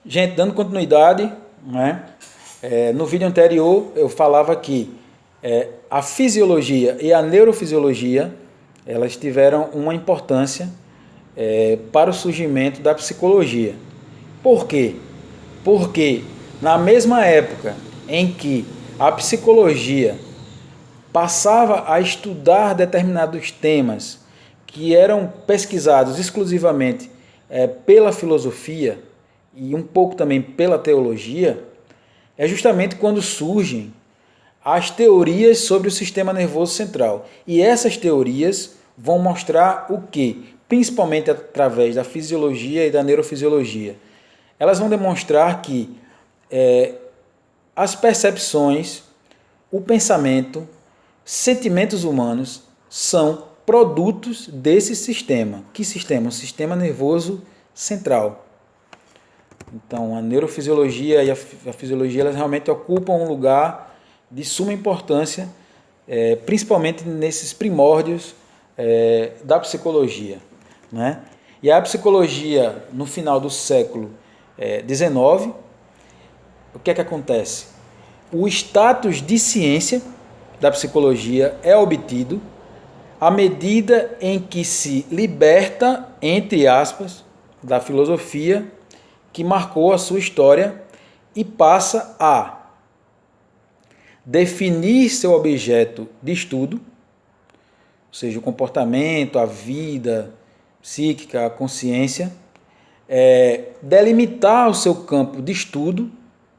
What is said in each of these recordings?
Gente, dando continuidade, né? No vídeo anterior eu falava que a fisiologia e a neurofisiologia elas tiveram uma importância para o surgimento da psicologia. Por quê? Porque na mesma época em que a psicologia passava a estudar determinados temas que eram pesquisados exclusivamente pela filosofia e um pouco também pela teologia, é justamente quando surgem as teorias sobre o sistema nervoso central. E essas teorias vão mostrar o que? Principalmente através da fisiologia e da neurofisiologia. Elas vão demonstrar que as percepções, o pensamento, sentimentos humanos são produtos desse sistema. Que sistema? O sistema nervoso central. Então, a neurofisiologia e a fisiologia elas realmente ocupam um lugar de suma importância, principalmente nesses primórdios da psicologia, né? E a psicologia, no final do século XIX, o que é que acontece? O status de ciência da psicologia é obtido à medida em que se liberta, entre aspas, da filosofia que marcou a sua história e passa a definir seu objeto de estudo, ou seja, o comportamento, a vida psíquica, a consciência, delimitar o seu campo de estudo,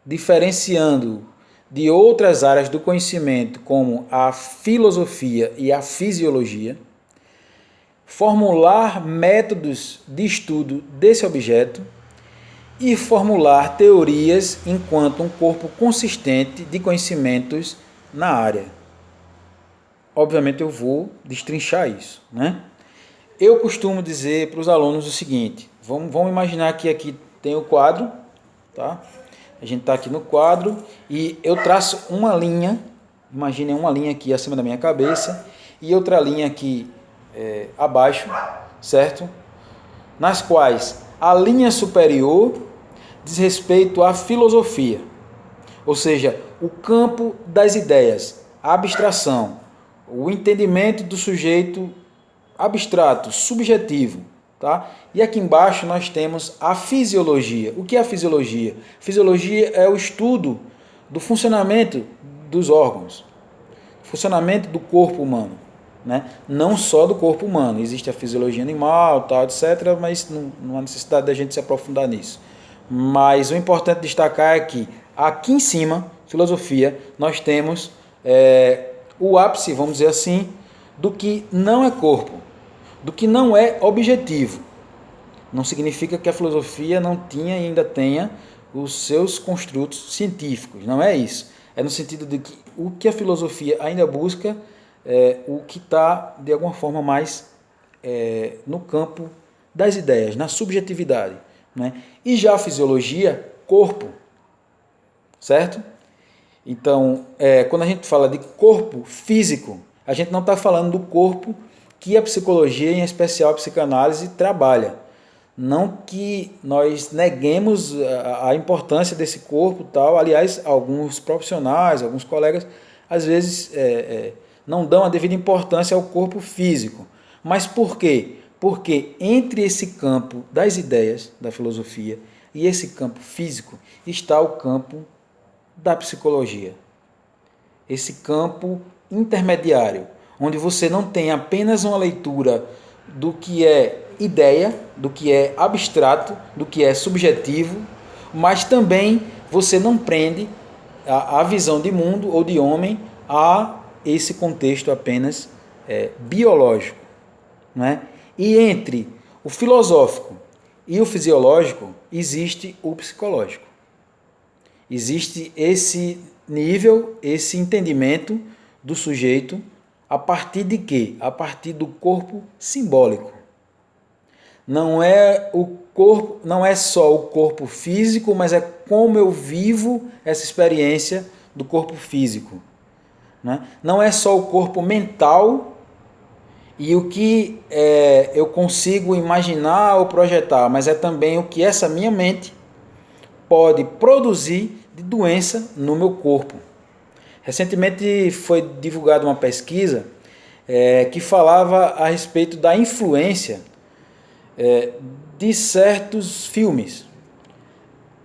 diferenciando de outras áreas do conhecimento, como a filosofia e a fisiologia, formular métodos de estudo desse objeto e formular teorias enquanto um corpo consistente de conhecimentos na área. Obviamente eu vou destrinchar isso, né? Eu costumo dizer para os alunos o seguinte, vamos imaginar que aqui tem o quadro, tá? A gente está aqui no quadro e eu traço uma linha, imaginem uma linha aqui acima da minha cabeça e outra linha aqui abaixo, certo? Nas quais a linha superior diz respeito à filosofia, ou seja, o campo das ideias, a abstração, o entendimento do sujeito abstrato, subjetivo, tá? E aqui embaixo nós temos a fisiologia. O que é a fisiologia? Fisiologia é o estudo do funcionamento dos órgãos, funcionamento do corpo humano, né? Não só do corpo humano, existe a fisiologia animal, tal, etc., mas não há necessidade da gente se aprofundar nisso. Mas o importante destacar é que aqui em cima, filosofia, nós temos o ápice, vamos dizer assim, do que não é corpo, do que não é objetivo. Não significa que a filosofia não tinha e ainda tenha os seus construtos científicos, não é isso. É no sentido de que o que a filosofia ainda busca é o que está, de alguma forma, mais no campo das ideias, na subjetividade, né? E já a fisiologia, corpo, certo? Então, quando a gente fala de corpo físico, a gente não está falando do corpo que a psicologia, em especial a psicanálise, trabalha. Não que nós neguemos a importância desse corpo, tal. Aliás, alguns profissionais, alguns colegas, às vezes não dão a devida importância ao corpo físico. Mas por quê? Porque entre esse campo das ideias, da filosofia, e esse campo físico, está o campo da psicologia. Esse campo intermediário, onde você não tem apenas uma leitura do que é ideia, do que é abstrato, do que é subjetivo, mas também você não prende a visão de mundo ou de homem a esse contexto apenas biológico, não é? E entre o filosófico e o fisiológico existe o psicológico. Existe esse nível, esse entendimento do sujeito a partir de quê? A partir do corpo simbólico. Não é o corpo, não é só o corpo físico, mas é como eu vivo essa experiência do corpo físico, né? Não é só o corpo mental e o que eu consigo imaginar ou projetar, mas é também o que essa minha mente pode produzir de doença no meu corpo. Recentemente foi divulgada uma pesquisa que falava a respeito da influência de certos filmes,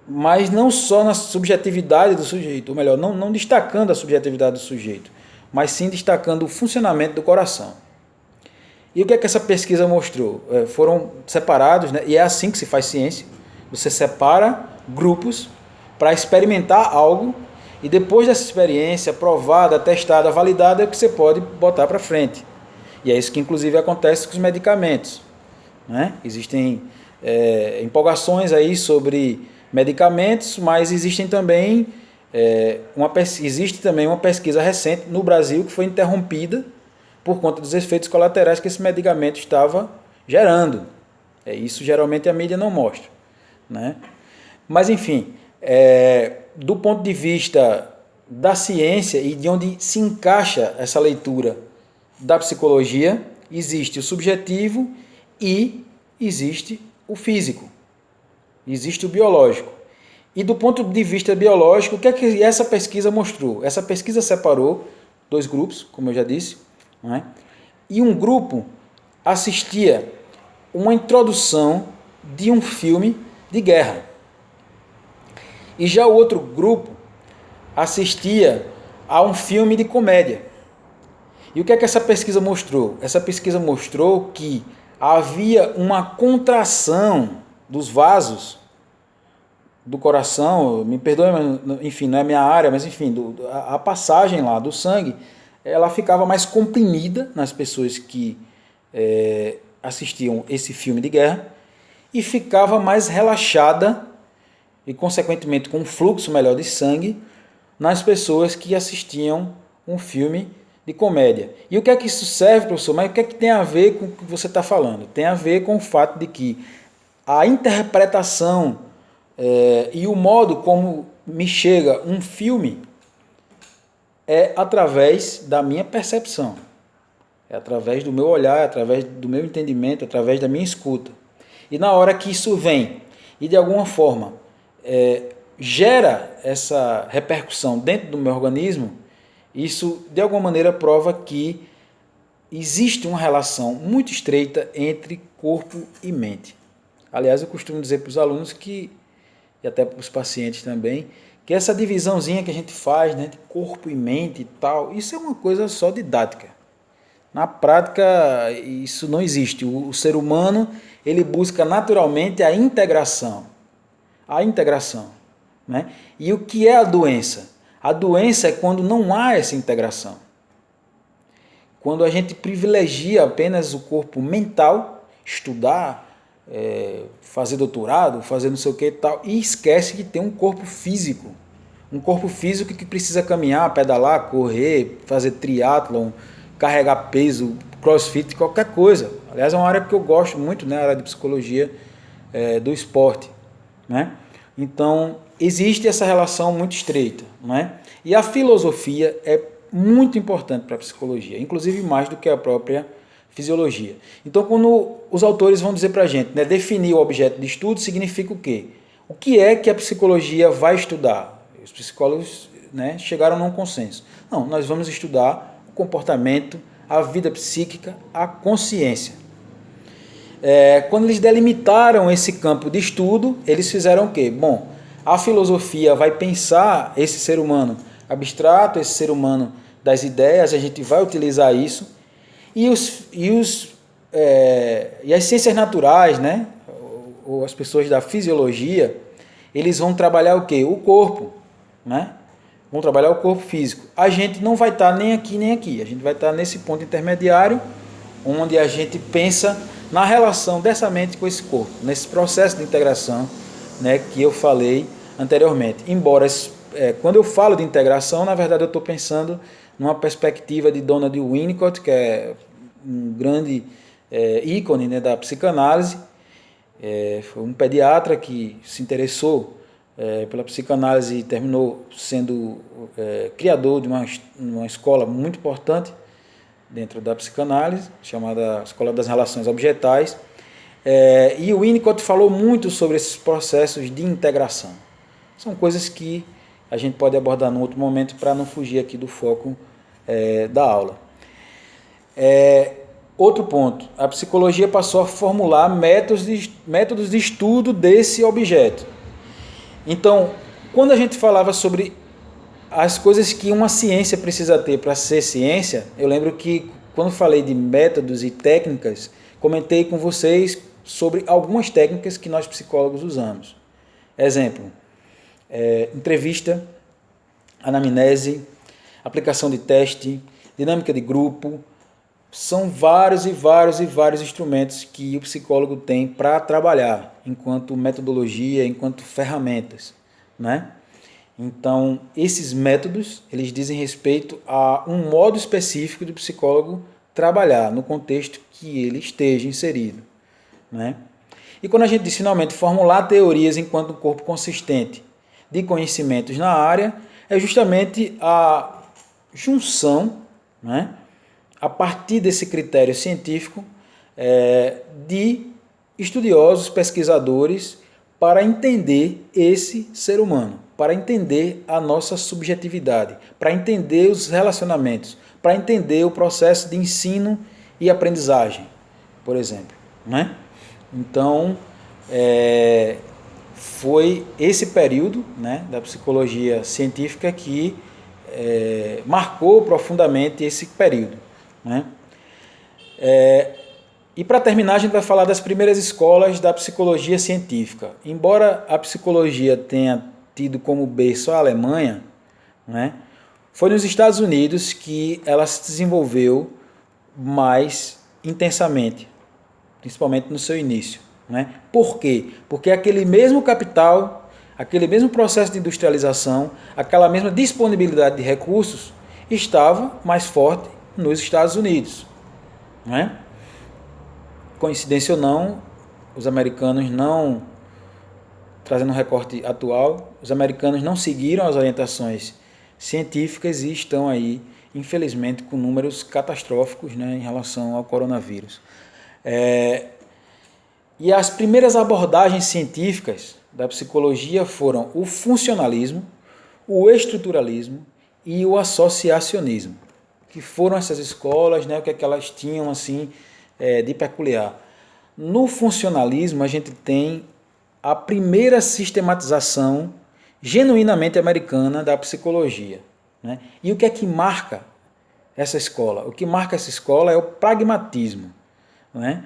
mas não só na subjetividade do sujeito, ou melhor, não destacando a subjetividade do sujeito, mas sim destacando o funcionamento do coração. E o que é que essa pesquisa mostrou? Foram separados, né? E é assim que se faz ciência, você separa grupos para experimentar algo, e depois dessa experiência provada, testada, validada, é que você pode botar para frente. E é isso que inclusive acontece com os medicamentos, né? Existem empolgações aí sobre medicamentos, mas existem também existe também uma pesquisa recente no Brasil que foi interrompida por conta dos efeitos colaterais que esse medicamento estava gerando. Isso geralmente a mídia não mostra, né? Mas enfim, do ponto de vista da ciência e de onde se encaixa essa leitura da psicologia, existe o subjetivo e existe o físico, existe o biológico. E do ponto de vista biológico, o que é que essa pesquisa mostrou? Essa pesquisa separou 2 grupos, como eu já disse, né? E um grupo assistia uma introdução de um filme de guerra. E já o outro grupo assistia a um filme de comédia. E o que é que essa pesquisa mostrou? Essa pesquisa mostrou que havia uma contração dos vasos do coração, me perdoe, mas, enfim, não é minha área, mas enfim, a passagem lá do sangue, ela ficava mais comprimida nas pessoas que assistiam esse filme de guerra e ficava mais relaxada e, consequentemente, com um fluxo melhor de sangue nas pessoas que assistiam um filme de comédia. E o que é que isso serve, professor? Mas o que é que tem a ver com o que você está falando? Tem a ver com o fato de que a interpretação e o modo como me chega um filme é através da minha percepção, é através do meu olhar, é através do meu entendimento, é através da minha escuta. E na hora que isso vem e de alguma forma gera essa repercussão dentro do meu organismo, isso de alguma maneira prova que existe uma relação muito estreita entre corpo e mente. Aliás, eu costumo dizer para os alunos e até para os pacientes também, que essa divisãozinha que a gente faz, né, de corpo e mente e tal, isso é uma coisa só didática. Na prática, isso não existe. O ser humano, ele busca naturalmente a integração. A integração, né? E o que é a doença? A doença é quando não há essa integração. Quando a gente privilegia apenas o corpo mental, estudar, fazer doutorado, fazer não sei o que e tal, e esquece que tem um corpo físico. Um corpo físico que precisa caminhar, pedalar, correr, fazer triatlon, carregar peso, crossfit, qualquer coisa. Aliás, é uma área que eu gosto muito, né? A área de psicologia do esporte, né? Então, existe essa relação muito estreita, né? E a filosofia é muito importante para a psicologia, inclusive mais do que a própria fisiologia. Então, quando os autores vão dizer para a gente, né, definir o objeto de estudo, significa o quê? O que é que a psicologia vai estudar? Os psicólogos, né, chegaram num consenso. Não, nós vamos estudar o comportamento, a vida psíquica, a consciência. Quando eles delimitaram esse campo de estudo, eles fizeram o quê? Bom, a filosofia vai pensar esse ser humano abstrato, esse ser humano das ideias, a gente vai utilizar isso, e as ciências naturais, né, ou as pessoas da fisiologia, eles vão trabalhar o quê? O corpo, né? Vão trabalhar o corpo físico. A gente não vai estar nem aqui nem aqui, a gente vai estar nesse ponto intermediário, onde a gente pensa na relação dessa mente com esse corpo, nesse processo de integração, né, que eu falei anteriormente. Embora, quando eu falo de integração, na verdade eu estou pensando numa perspectiva de Donald Winnicott, que é um grande ícone, né, da psicanálise. Foi um pediatra que se interessou pela psicanálise e terminou sendo criador de uma escola muito importante dentro da psicanálise, chamada Escola das Relações Objetais. E o Winnicott falou muito sobre esses processos de integração. São coisas que a gente pode abordar num outro momento para não fugir aqui do foco da aula. Outro ponto, a psicologia passou a formular métodos de estudo desse objeto. Então, quando a gente falava sobre as coisas que uma ciência precisa ter para ser ciência, eu lembro que quando falei de métodos e técnicas, comentei com vocês sobre algumas técnicas que nós psicólogos usamos. Exemplo, entrevista, anamnese, aplicação de teste, dinâmica de grupo. São vários instrumentos que o psicólogo tem para trabalhar enquanto metodologia, enquanto ferramentas, né? Então, esses métodos, eles dizem respeito a um modo específico do psicólogo trabalhar no contexto que ele esteja inserido, né? E quando a gente diz finalmente formular teorias enquanto um corpo consistente de conhecimentos na área, é justamente a junção, né, a partir desse critério científico, de estudiosos, pesquisadores, para entender esse ser humano, para entender a nossa subjetividade, para entender os relacionamentos, para entender o processo de ensino e aprendizagem, por exemplo, né? Então, foi esse período, né, da psicologia científica que marcou profundamente esse período, né? E para terminar, a gente vai falar das primeiras escolas da psicologia científica. Embora a psicologia tenha tido como berço a Alemanha, né, foi nos Estados Unidos que ela se desenvolveu mais intensamente, principalmente no seu início, né? Por quê? Porque aquele mesmo capital, aquele mesmo processo de industrialização, aquela mesma disponibilidade de recursos estava mais forte nos Estados Unidos, né? Coincidência ou não, os americanos não, trazendo um recorte atual, os americanos não seguiram as orientações científicas e estão aí, infelizmente, com números catastróficos, né, em relação ao coronavírus. E as primeiras abordagens científicas da psicologia foram o funcionalismo, o estruturalismo e o associacionismo, que foram essas escolas, né, o que é que elas tinham assim de peculiar. No funcionalismo, a gente tem a primeira sistematização genuinamente americana da psicologia, né? E o que é que marca essa escola? O que marca essa escola é o pragmatismo, né?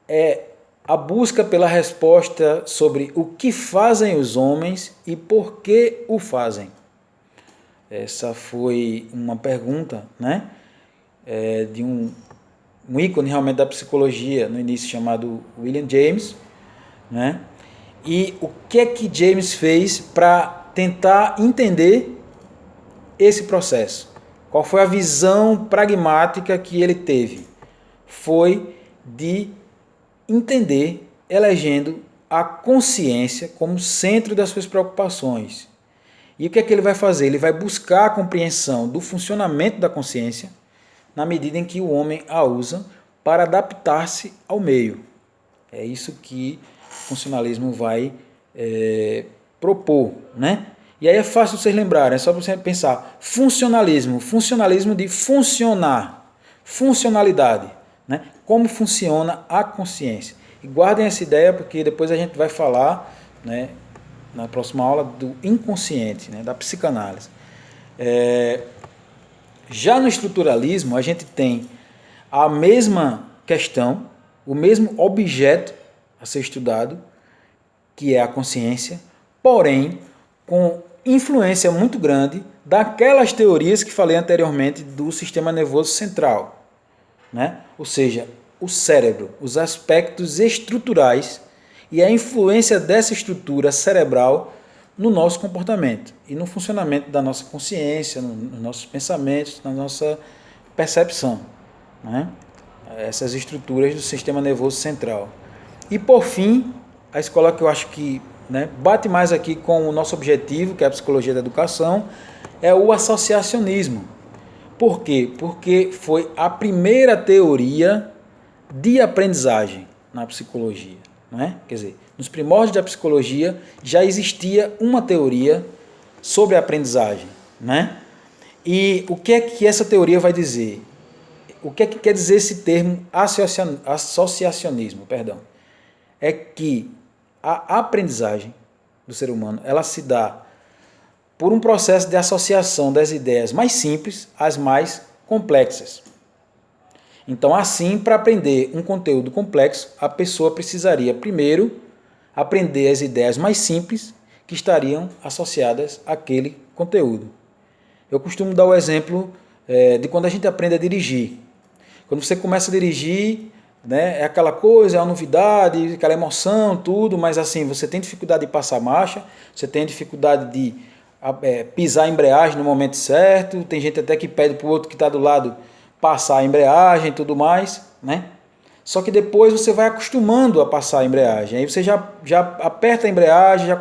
É a busca pela resposta sobre o que fazem os homens e por que o fazem. Essa foi uma pergunta, né, de um ícone realmente da psicologia no início, chamado William James, né? E o que é que James fez para tentar entender esse processo? Qual foi a visão pragmática que ele teve? Foi de entender, elegendo a consciência como centro das suas preocupações. E o que é que ele vai fazer? Ele vai buscar a compreensão do funcionamento da consciência na medida em que o homem a usa para adaptar-se ao meio. É isso que o funcionalismo vai propor, né? E aí é fácil vocês lembrarem, é só você pensar. Funcionalismo de funcionar, funcionalidade, né? Como funciona a consciência. E guardem essa ideia, porque depois a gente vai falar, né, na próxima aula, do inconsciente, né, da psicanálise. Já no estruturalismo, a gente tem a mesma questão, o mesmo objeto a ser estudado, que é a consciência, porém com influência muito grande daquelas teorias que falei anteriormente do sistema nervoso central, né? Ou seja, o cérebro, os aspectos estruturais e a influência dessa estrutura cerebral no nosso comportamento e no funcionamento da nossa consciência, nos nossos pensamentos, na nossa percepção, né? Essas estruturas do sistema nervoso central. E por fim, a escola que eu acho que, né, bate mais aqui com o nosso objetivo, que é a psicologia da educação, é o associacionismo. Por quê? Porque foi a primeira teoria de aprendizagem na psicologia, né? Quer dizer, nos primórdios da psicologia, já existia uma teoria sobre a aprendizagem, né? E o que é que essa teoria vai dizer? O que é que quer dizer esse termo associacionismo? É que a aprendizagem do ser humano, ela se dá por um processo de associação das ideias mais simples às mais complexas. Então, assim, para aprender um conteúdo complexo, a pessoa precisaria primeiro aprender as ideias mais simples que estariam associadas àquele conteúdo. Eu costumo dar o exemplo de quando a gente aprende a dirigir. Quando você começa a dirigir, né, é aquela coisa, é uma novidade, aquela emoção, tudo, mas assim, você tem dificuldade de passar marcha, você tem dificuldade de pisar a embreagem no momento certo, tem gente até que pede para o outro que está do lado passar a embreagem e tudo mais, né? Só que depois você vai acostumando a passar a embreagem, aí você já aperta a embreagem, já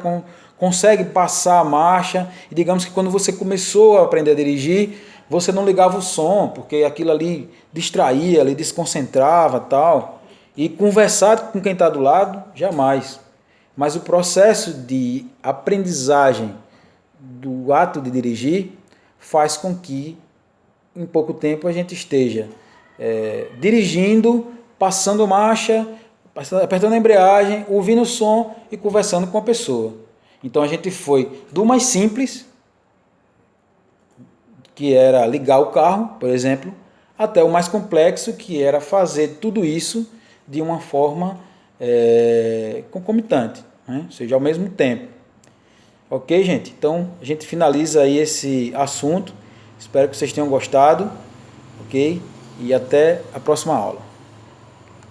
consegue passar a marcha, e digamos que quando você começou a aprender a dirigir, você não ligava o som, porque aquilo ali distraía, ali desconcentrava tal, e conversar com quem está do lado, jamais. Mas o processo de aprendizagem do ato de dirigir faz com que em pouco tempo a gente esteja dirigindo, passando marcha, apertando a embreagem, ouvindo o som e conversando com a pessoa. Então a gente foi do mais simples, que era ligar o carro, por exemplo, até o mais complexo, que era fazer tudo isso de uma forma concomitante, né? Ou seja, ao mesmo tempo. Ok, gente? Então a gente finaliza aí esse assunto. Espero que vocês tenham gostado, ok? E até a próxima aula.